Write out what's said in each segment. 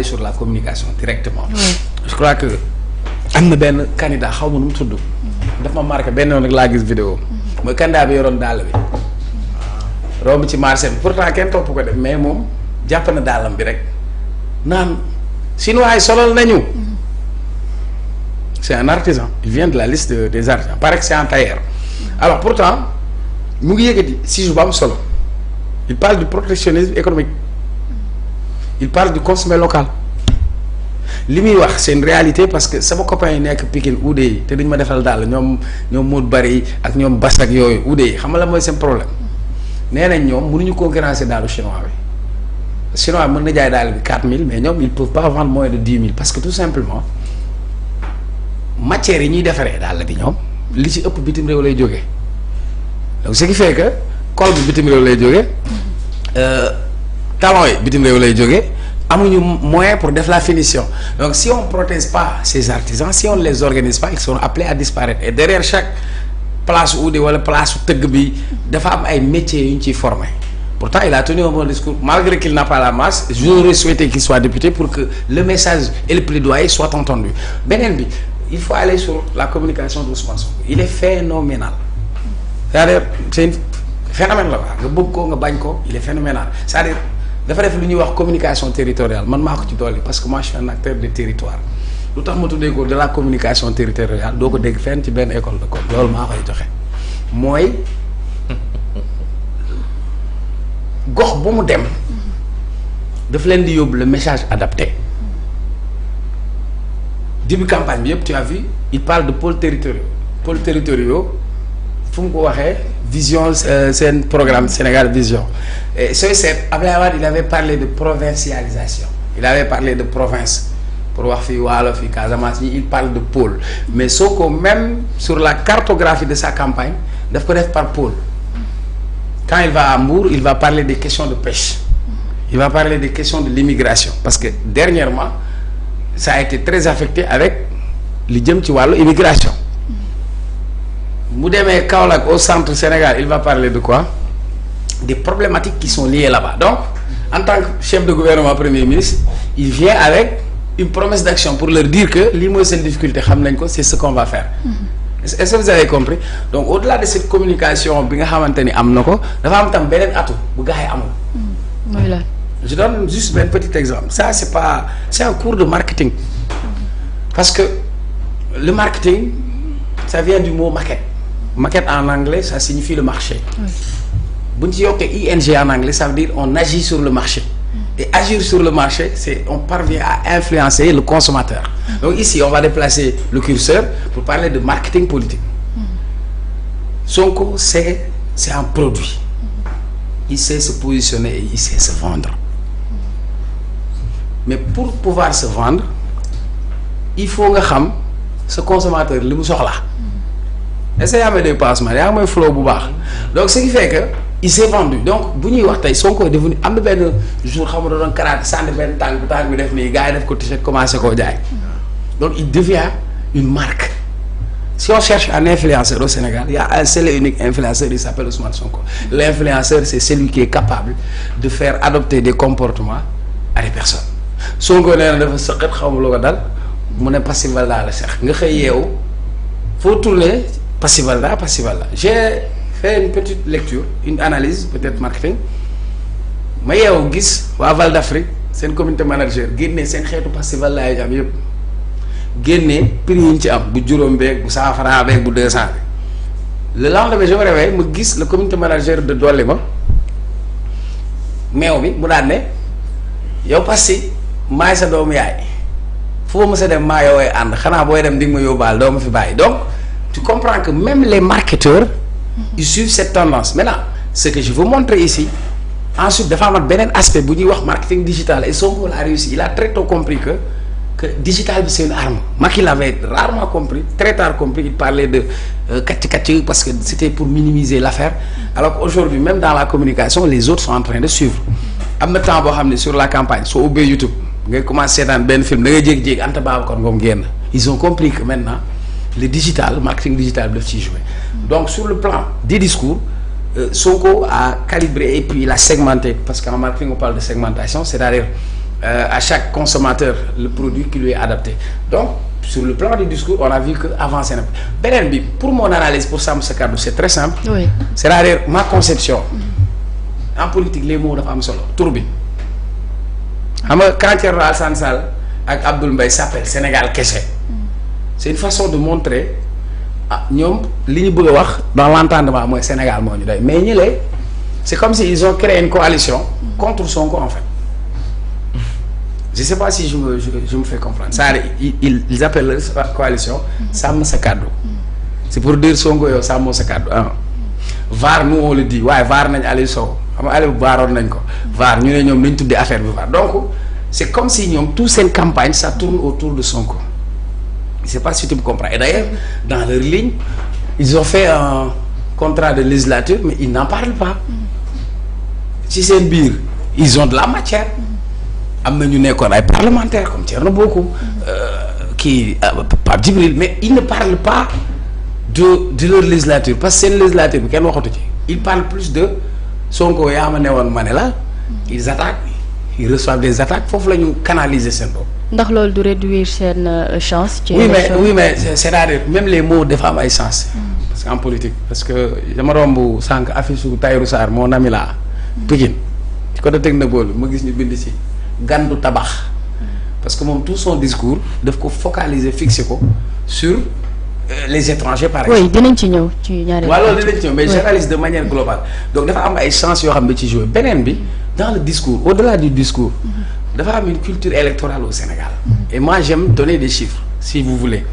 sur la communication directement. Je crois que am na benn candidat xaw ma nu mu tudd. daf ma marqué benn yoon rek laa gis vidéo mooy candidat bi yoroon dàll bi. romb ci marché bi pourtant kenn topp ko def mais moom jàpp na dàllam bi rek naan chinois yi solal nañu. c'est un artisan il vient de la liste des artisans paraît que c'est un tailleur. alors pourtant mu ngi yëkkati si bu am solo il parle du protectionnisme économique. il parle du consommé local li muy wax c'est une réalité parce que sama copain yi nekk Pikine uude yi te duñ ma defal daal ñoom Modou Bari ak ñoom Bass ak yooyu uude yi xam nga la mooy seen problème nee nañ ñoom mënuñu concurrencer daalu chinois bi chinois mën na jaay daal bi 4000 mais ñoom ils peuvent pas vendre moins de 10 000 parce que tout simplement matières yi ñuy defaree daal bi ñoom li ci ëpp bitim réew lay jógee donc ce qui fait que col bi bitim réew lay jógee talons yi bitim réew lay jógee amuñu moyen pour def la finition donc si on protège pas ces artisans si on ne les organise pas ils seront appelés à disparaître et derrière chaque place uude wala place su tëgg bi dafa am ay métiers yu ñu ciy formé pourtant il a tenu un bon discours malgré qu'il n'a pas la masse j'aurais souhaité qu'il soit député pour que le message et le plaidoyer soient entendus beneen bi il faut aller sur la communication d'Ousmane Sonko il est phénoménal c'est-à-dire c'est une phénomène la quoi nga bëgg ko nga bañ ko il est phénoménal c'est-à-dire dafa def lu ñuy wax communication territoriale man maa ko ci dolli parce que moi je suis un acteur de territoire lu tax ma tuddee ko de la communication territoriale doo ko dégg fenn ci benn école de com loolu maa koy joxe mooy gox bu mu dem daf leen di yóbbu le message adapté début campagne bi yëpp tu as vu il parle de pôles territoriaux fu mu ko waxee vision seen programme Sénégal Vision et sooy seet Abdoulaye Wade il avait parlé de provincialisation il avait parlé de province pour wax fii Waalo fii Casamance yi il parle de pôle mais Sonko même sur la cartographie de sa campagne daf ko def par pôle quand il va à Mbour il va parler des questions de pêche il va parler des questions de l'immigration parce que dernièrement ça a été très affecté avec li jëm ci wàllu immigration mu demee Kaolack au centre Sénégal il va parler de quoi des problématiques qui sont liées là-bas donc en tant que chef de gouvernement premier ministre il vient avec une promesse d'action pour leur dire que lii mooy seen difficulté xam nañ ko c'est ce qu'on va faire est-ce que vous avez compris donc au-delà de cette communication bi nga xamante ni am na ko dafa am tam beneen atu bu gars yi amul mooy la je donne juste un petit exemple ça c'est un cours de marketing parce que le marketing ça vient du mot maquette maquette en anglais ça signifie le marché bu ñu ci yokkee ing en anglais ça veut dire on agit sur le marché et agir sur le marché c'est on parvient à influencer le consommateur donc ici on va déplacer le curseur pour parler de marketing politique Sonko c'est un produit il sait se positionner et il sait se vendre mais pour pouvoir se vendre il faut nga xam ce consommateur li mu soxla est-ce que yaa may dépassement yaa may flow bu baax donc ce qui fait que il s'est vendu donc bu ñuy wax tey Sonko est devenu am na benn jour xam nga doon karaat sànni benn tànk bi def nii gars yi def ko t-shirt commencé koo jaay donc il devient une marque si on cherche un influenceur au Sénégal il y a un seul et unique influenceur il s'appelle Ousmane Sonko l'influenceur c'est celui qui est capable de faire adopter des comportements à des personnes Sonko nee na dafa sëqat xaw ma lu ko dal mu ne Passivalda la seq nga xëy yeewu foo tourner Passivalda j'ai fait une petite lecture une analyse peut-être marketing ma yeewu gis waa Val d'Afrique seen communauté manager génnee seen xeetu Passivalda yi am yëpp génnee prix yi ñu ci am bu juróom beeg bu 100 francs beeg bu 200 bi le lendemain je me réveille ma gis le communauté manager de dolli ma meew bi mu daan ne yow Passi maay sa doomu yaay foo ma sa dem maa yow ay ànd xanaa booy dem di nga ma yóbbaal doo ma fi bàyyi donc tu comprends que même les marketeurs ils suivent cette tendance maintenant ce que je veux montrer ici ensuite dafa amat beneen aspect bu ñuy wax marketing digital et Sonko l'a réussi il a très tôt compris que digital bi c'est une arme Macky l'avait rarement compris très tard compris il parlait de kàcc parce que c'était pour minimiser l'affaire alors qu'aujourd'hui même dans la communication les autres sont en train de suivre am na temps boo xam ne sur la campagne soo ubbee YouTube ngay commencer seetaan benn film da ngay jékki-jékki Anta Babacar Ngom génn ils ont compris que maintenant le digital marketing digital bi daf ciy jouer donc sur le plan des discours Sonko a calibré et puis il a segmenté parce qu'en marketing on parle de segmentation c'est-à-dire à chaque consommateur le produit qui lui est adapté donc sur le plan du discours on a vu que avancé na beneen bi pour mon analyse pour Sàmm Sa Kàddu c'est très simple. Oui. C'est-à-dire ma conception. En politique les mots dafa am solo tur bi xam nga quand Thierno Alassane Sall ak Abdoul Mbaye s'appelle Sénégal kese. C'est une façon de montrer ah ñoom li ñu bëgg a wax dans l'entendement mooy Sénégal moo ñu doy mais ñi lay c'est comme si ils ont créé une coalition contre Sonko en fait. Je sais pas si je me fais comprendre ça ils appellent leur coalition Sàmm Sa Kàddu c'est pour dire Sonko yow sàmmoo sa kàddu VAR nous on le dit waaye VAR nañ Aliou Sow xam nga Aliou VARoon nañ ko VAR ñu ne ñoom nañ tuddee affaire bi VAR donc c'est comme si ñoom tout seen campagne ça tourne autour de Sonko je sais pas si tu me comprends et d'ailleurs dans leur ligne ils ont fait un contrat de législature mais ils n'en parlent pas ci seen biir ils ont de la matière am na ñu nekkoon ay parlementaires comme Thierno Bocoum kii Pape Djibril mais ils ne parlent pas de leur législature parce que seen législature bi kenn waxatu ci ils parlent plus de Sonko yaa ma ne woon ma ne la ils attaquent ils reçoivent des attaques foofu la ñu canaliser seen bopp. ndax loolu du réduire seen chance. ci oui mais c'est-à-dire même les mots dafa am ay sens. parce que en politique parce que dama romb sànq affiche su Tahirou Sarr mon ami là Pikine ci côté Technopole bi ma gis ñu bind ci gandu tabax parce que moom tout son discours daf ko focaliser fixer ko sur les étrangers par exemple. oui dinañ ci ñëw ci ñaari. waaw loolu dinañ ci ñëw mais j'analyse de manière globale donc dafa am ay chance yoo xam ne ci jouer beneen bi dans le discours au-delà du discours dafa am une culture électorale au Sénégal et moi j'aime donner des chiffres si vous voulez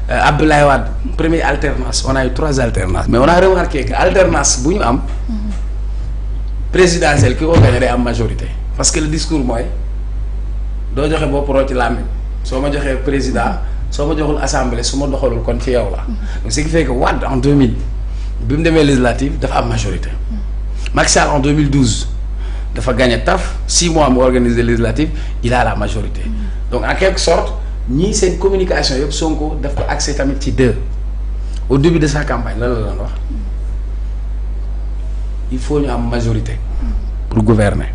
Abdoulaye Wade première alternance on a eu 3 alternances mais on a remarqué que alternance bu ñu am présidentielle ki ko gagné day am majorité parce que le discours mooy doo joxe bopp roo ci làmmiñ soo ma joxee président soo ma joxul assemblée su ma doxalul kon ci yow la donc ce qui fait que Wade en 2000 bi mu demee législative dafa am majorité Macky Sall en 2012 dafa gagné taf 6 mois mu organiser législative il a la majorité donc en quelque sorte ñii seen communication yëpp Sonko daf ko accès tamit ci 2 au début de sa campagne lan la doon wax il faut ñu am majorité pour gouverner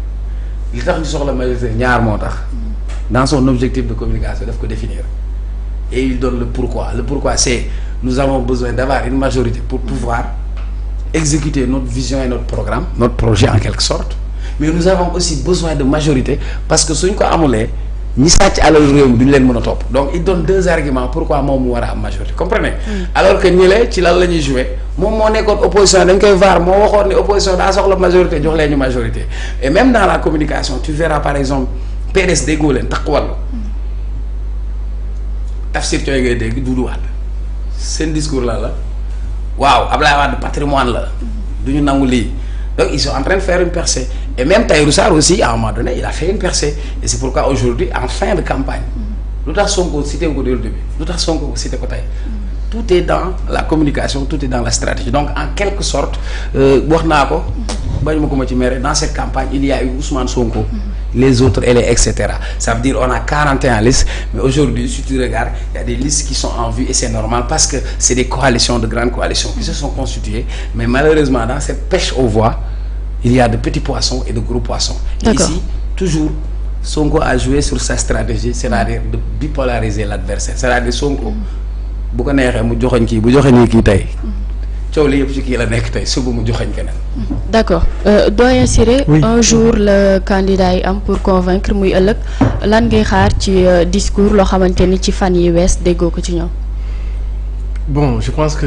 li tax ñu soxla majorité ñaar moo tax dans son objectif de communication daf ko définir et il donne le pourquoi c'est nous avons besoin d'avoir une majorité pour pouvoir exécuter notre vision et notre programme notre projet en quelque sorte mais nous avons aussi besoin de majorité parce que suñ ko amulee ñi sàcc alal réew mi duñ leen mën a topp donc il donne 2 arguments pourquoi moom mu war a am majorité comprenez alors que ñëlee ci lan la ñuy jouer moom moo nekkoon opposition dañ koy vaar moo waxoon ne opposition daa soxla majorité jox leen ñu majorité et même dans la communication tu verras par exemple PDS déggoo leen takk wàllu Tafsir Thioye ngay dégg Doudou Wade seen discours la waaw Ablaye Wade patrimoine la du ñu nangu lii donc ils sont en train de faire une percée et même Tahirou Sarr aussi à un moment donné il a fait une percée et c'est pourquoi aujourd'hui en fin de campagne lu tax Sonko cité ko dès le début lu tax Sonko cité ko tey tout est dans la communication tout est dans la stratégie donc en quelque sorte wax naa ko bañ ma ko ma ci mere dans cette campagne il y a eu Ousmane Sonko les autres etc. Ça veut dire on a 41 listes mais aujourd'hui si tu regardes il y a des listes qui sont en vue et c'est normal parce que c'est des coalitions de grandes coalitions qui se sont constituées mais malheureusement dans cette pêche aux voix il y a de petits poissons et de gros poissons. D'accord. Ici toujours Sonko a joué sur sa stratégie c'est-à-dire de bipolariser l'adversaire c'est-à-dire Sonko bu ko neexee mu joxoñ kii bu joxoñee kii tey coow li yëpp ci kii la nekk tey suba mu joxoñ keneen. d'accord doyen Ciré un jour le candidat yi am pour convaincre muy ëllëg lan ngay xaar ci discours loo xamante ni ci fan yi wees déggoo ko ci ñoom. Bon je pense que